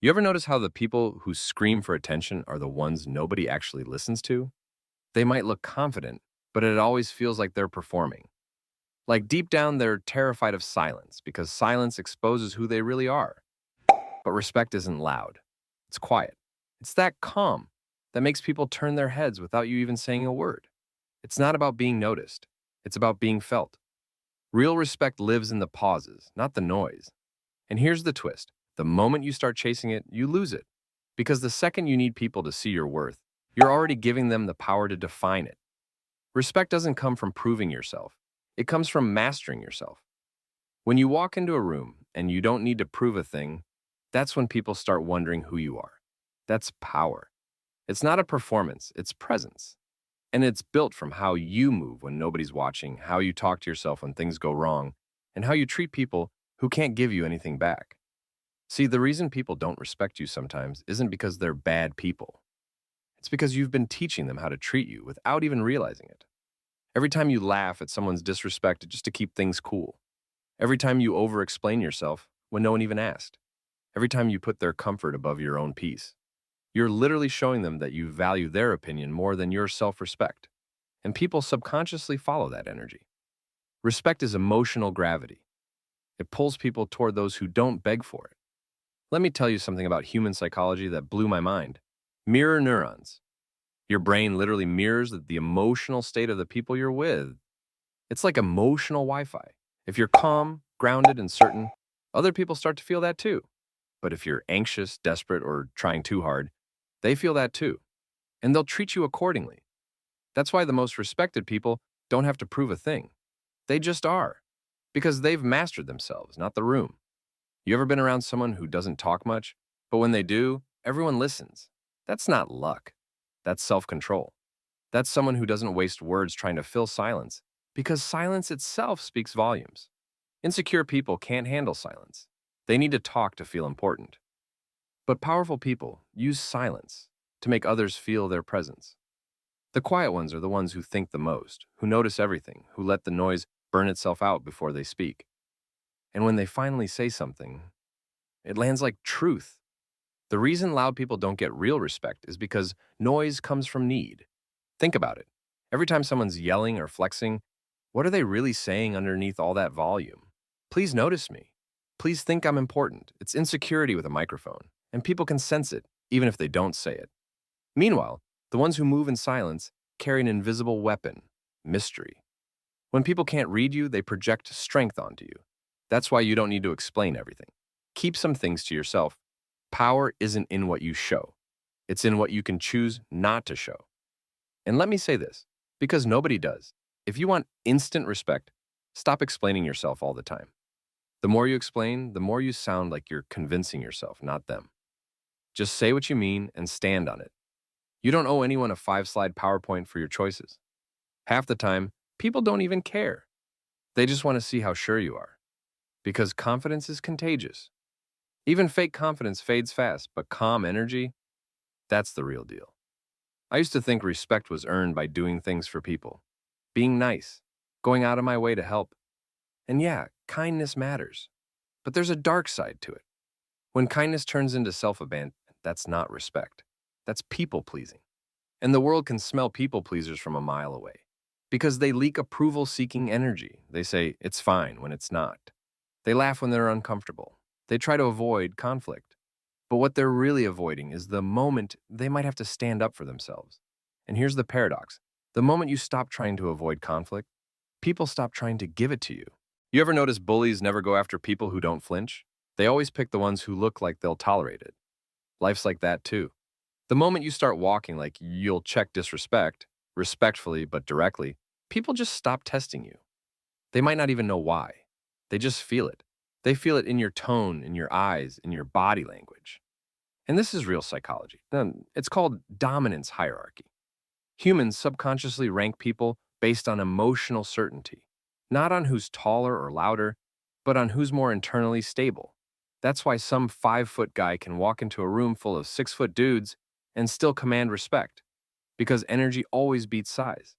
You ever notice how the people who scream for attention are the ones nobody actually listens to? They might look confident, but it always feels like they're performing. Like deep down, they're terrified of silence because silence exposes who they really are. But respect isn't loud, it's quiet. It's that calm that makes people turn their heads without you even saying a word. It's not about being noticed, it's about being felt. Real respect lives in the pauses, not the noise. And here's the twist: the moment you start chasing it, you lose it. Because the second you need people to see your worth, you're already giving them the power to define it. Respect doesn't come from proving yourself, it comes from mastering yourself. When you walk into a room and you don't need to prove a thing, that's when people start wondering who you are. That's power. It's not a performance, it's presence. And it's built from how you move when nobody's watching, how you talk to yourself when things go wrong, and how you treat people who can't give you anything back. See, the reason people don't respect you sometimes isn't because they're bad people. It's because you've been teaching them how to treat you without even realizing it. Every time you laugh at someone's disrespect just to keep things cool. Every time you over-explain yourself when no one even asked. Every time you put their comfort above your own peace. You're literally showing them that you value their opinion more than your self-respect. And people subconsciously follow that energy. Respect is emotional gravity. It pulls people toward those who don't beg for it. Let me tell you something about human psychology that blew my mind. Mirror neurons. Your brain literally mirrors the emotional state of the people you're with. It's like emotional Wi-Fi. If you're calm, grounded, and certain, other people start to feel that too. But if you're anxious, desperate, or trying too hard, they feel that too. And they'll treat you accordingly. That's why the most respected people don't have to prove a thing. They just are. Because they've mastered themselves, not the room. You ever been around someone who doesn't talk much, but when they do, everyone listens? That's not luck. That's self-control. That's someone who doesn't waste words trying to fill silence, because silence itself speaks volumes. Insecure people can't handle silence. They need to talk to feel important. But powerful people use silence to make others feel their presence. The quiet ones are the ones who think the most, who notice everything, who let the noise burn itself out before they speak. And when they finally say something, it lands like truth. The reason loud people don't get real respect is because noise comes from need. Think about it. Every time someone's yelling or flexing, what are they really saying underneath all that volume? Please notice me. Please think I'm important. It's insecurity with a microphone, and people can sense it, even if they don't say it. Meanwhile, the ones who move in silence carry an invisible weapon: mystery. When people can't read you, they project strength onto you. That's why you don't need to explain everything. Keep some things to yourself. Power isn't in what you show. It's in what you can choose not to show. And let me say this, because nobody does. If you want instant respect, stop explaining yourself all the time. The more you explain, the more you sound like you're convincing yourself, not them. Just say what you mean and stand on it. You don't owe anyone a 5-slide PowerPoint for your choices. Half the time, people don't even care. They just want to see how sure you are. Because confidence is contagious. Even fake confidence fades fast, but calm energy, that's the real deal. I used to think respect was earned by doing things for people, being nice, going out of my way to help. And yeah, kindness matters. But there's a dark side to it. When kindness turns into self-abandonment, that's not respect. That's people-pleasing. And the world can smell people-pleasers from a mile away. Because they leak approval-seeking energy. They say, it's fine when it's not. They laugh when they're uncomfortable. They try to avoid conflict. But what they're really avoiding is the moment they might have to stand up for themselves. And here's the paradox. The moment you stop trying to avoid conflict, people stop trying to give it to you. You ever notice bullies never go after people who don't flinch? They always pick the ones who look like they'll tolerate it. Life's like that too. The moment you start walking like you'll check disrespect, respectfully but directly, people just stop testing you. They might not even know why. They just feel it. They feel it in your tone, in your eyes, in your body language. And this is real psychology. It's called dominance hierarchy. Humans subconsciously rank people based on emotional certainty, not on who's taller or louder, but on who's more internally stable. That's why some 5-foot guy can walk into a room full of 6-foot dudes and still command respect, because energy always beats size.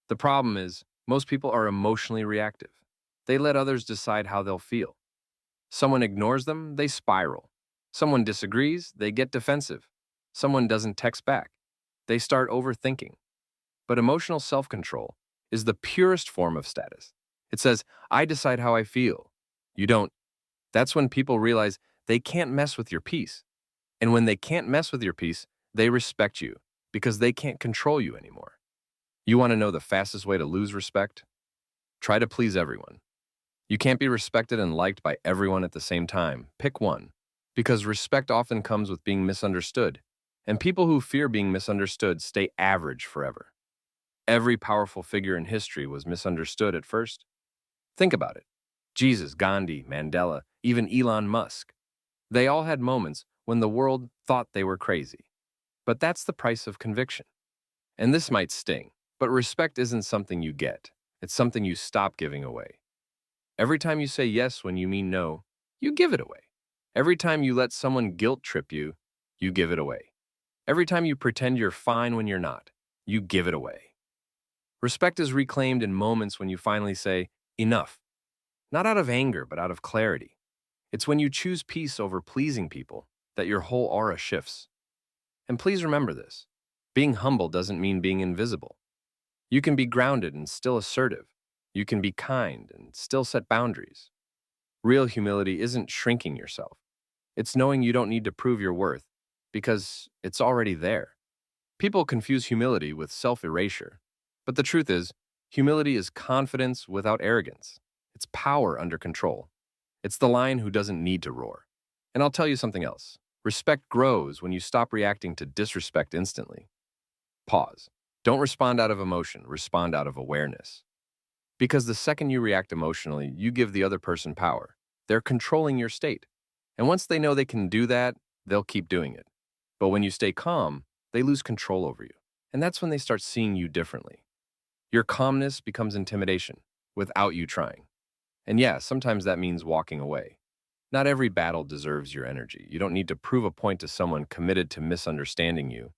The problem is, most people are emotionally reactive. They let others decide how they'll feel. Someone ignores them, they spiral. Someone disagrees, they get defensive. Someone doesn't text back. They start overthinking. But emotional self-control is the purest form of status. It says, I decide how I feel. You don't. That's when people realize they can't mess with your peace. And when they can't mess with your peace, they respect you because they can't control you anymore. You want to know the fastest way to lose respect? Try to please everyone. You can't be respected and liked by everyone at the same time. Pick one. Because respect often comes with being misunderstood. And people who fear being misunderstood stay average forever. Every powerful figure in history was misunderstood at first. Think about it. Jesus, Gandhi, Mandela, even Elon Musk. They all had moments when the world thought they were crazy. But that's the price of conviction. And this might sting, but respect isn't something you get. It's something you stop giving away. Every time you say yes when you mean no, you give it away. Every time you let someone guilt trip you, you give it away. Every time you pretend you're fine when you're not, you give it away. Respect is reclaimed in moments when you finally say, enough. Not out of anger, but out of clarity. It's when you choose peace over pleasing people that your whole aura shifts. And please remember this. Being humble doesn't mean being invisible. You can be grounded and still assertive. You can be kind and still set boundaries. Real humility isn't shrinking yourself. It's knowing you don't need to prove your worth because it's already there. People confuse humility with self-erasure. But the truth is, humility is confidence without arrogance. It's power under control. It's the lion who doesn't need to roar. And I'll tell you something else. Respect grows when you stop reacting to disrespect instantly. Pause. Don't respond out of emotion, respond out of awareness. Because the second you react emotionally, you give the other person power. They're controlling your state. And once they know they can do that, they'll keep doing it. But when you stay calm, they lose control over you. And that's when they start seeing you differently. Your calmness becomes intimidation without you trying. And yeah, sometimes that means walking away. Not every battle deserves your energy. You don't need to prove a point to someone committed to misunderstanding you.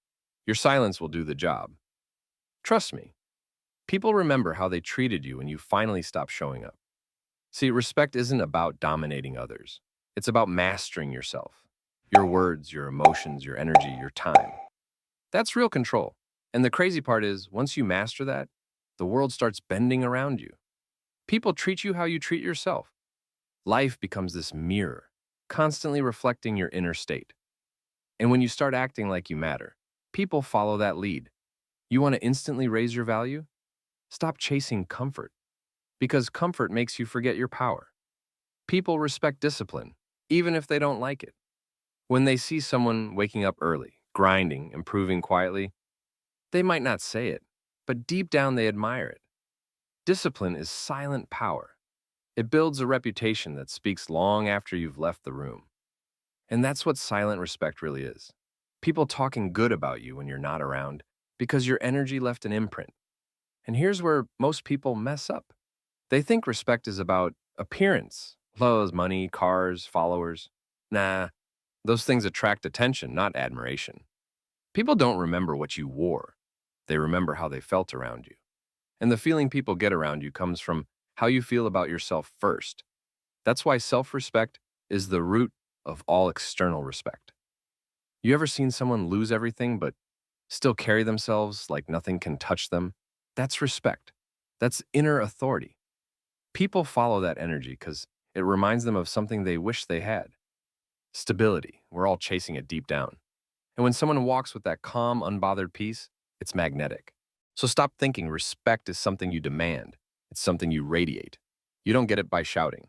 Your silence will do the job. Trust me. People remember how they treated you when you finally stop showing up. See, respect isn't about dominating others. It's about mastering yourself. Your words, your emotions, your energy, your time. That's real control. And the crazy part is, once you master that, the world starts bending around you. People treat you how you treat yourself. Life becomes this mirror, constantly reflecting your inner state. And when you start acting like you matter, people follow that lead. You want to instantly raise your value? Stop chasing comfort, because comfort makes you forget your power. People respect discipline, even if they don't like it. When they see someone waking up early, grinding, improving quietly, they might not say it, but deep down they admire it. Discipline is silent power. It builds a reputation that speaks long after you've left the room. And that's what silent respect really is. People talking good about you when you're not around because your energy left an imprint. And here's where most people mess up. They think respect is about appearance, clothes, money, cars, followers. Nah, those things attract attention, not admiration. People don't remember what you wore. They remember how they felt around you. And the feeling people get around you comes from how you feel about yourself first. That's why self-respect is the root of all external respect. You ever seen someone lose everything but still carry themselves like nothing can touch them? That's respect. That's inner authority. People follow that energy because it reminds them of something they wish they had. Stability. We're all chasing it deep down. And when someone walks with that calm, unbothered peace, it's magnetic. So stop thinking respect is something you demand. It's something you radiate. You don't get it by shouting.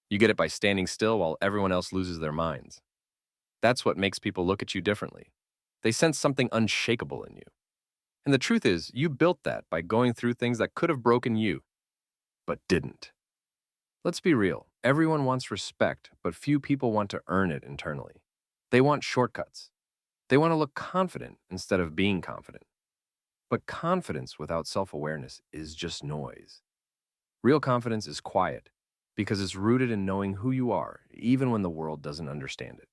You get it by standing still while everyone else loses their minds. That's what makes people look at you differently. They sense something unshakable in you. And the truth is, you built that by going through things that could have broken you, but didn't. Let's be real. Everyone wants respect, but few people want to earn it internally. They want shortcuts. They want to look confident instead of being confident. But confidence without self-awareness is just noise. Real confidence is quiet because it's rooted in knowing who you are, even when the world doesn't understand it.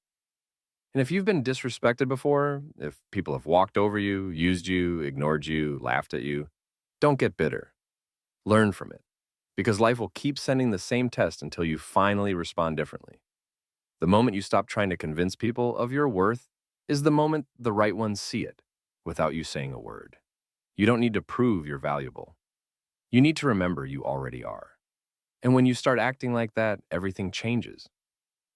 And if you've been disrespected before, if people have walked over you, used you, ignored you, laughed at you, don't get bitter. Learn from it, because life will keep sending the same test until you finally respond differently. The moment you stop trying to convince people of your worth is the moment the right ones see it without you saying a word. You don't need to prove you're valuable. You need to remember you already are. And when you start acting like that, everything changes.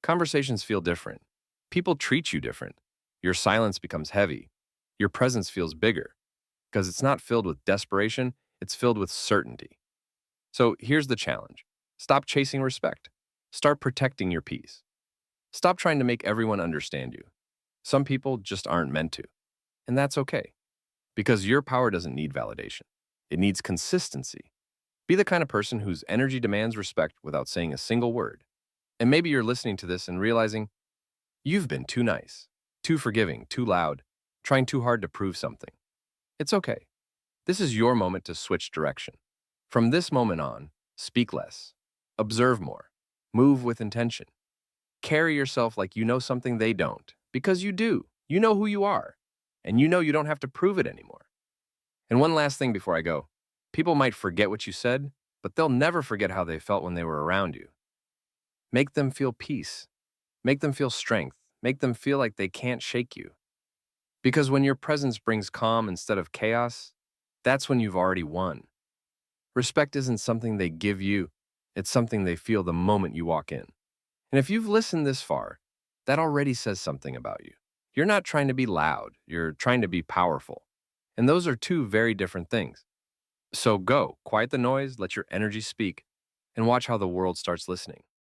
Conversations feel different. People treat you different. Your silence becomes heavy. Your presence feels bigger because it's not filled with desperation, it's filled with certainty. So here's the challenge. Stop chasing respect. Start protecting your peace. Stop trying to make everyone understand you. Some people just aren't meant to. And that's okay. Because your power doesn't need validation. It needs consistency. Be the kind of person whose energy demands respect without saying a single word. And maybe you're listening to this and realizing you've been too nice, too forgiving, too loud, trying too hard to prove something. It's okay. This is your moment to switch direction. From this moment on, speak less, observe more, move with intention. Carry yourself like you know something they don't, because you do. You know who you are, and you know you don't have to prove it anymore. And one last thing before I go. People might forget what you said, but they'll never forget how they felt when they were around you. Make them feel peace. Make them feel strength. Make them feel like they can't shake you. Because when your presence brings calm instead of chaos, that's when you've already won. Respect isn't something they give you, it's something they feel the moment you walk in. And if you've listened this far, that already says something about you. You're not trying to be loud, you're trying to be powerful. And those are two very different things. So go, quiet the noise, let your energy speak, and watch how the world starts listening.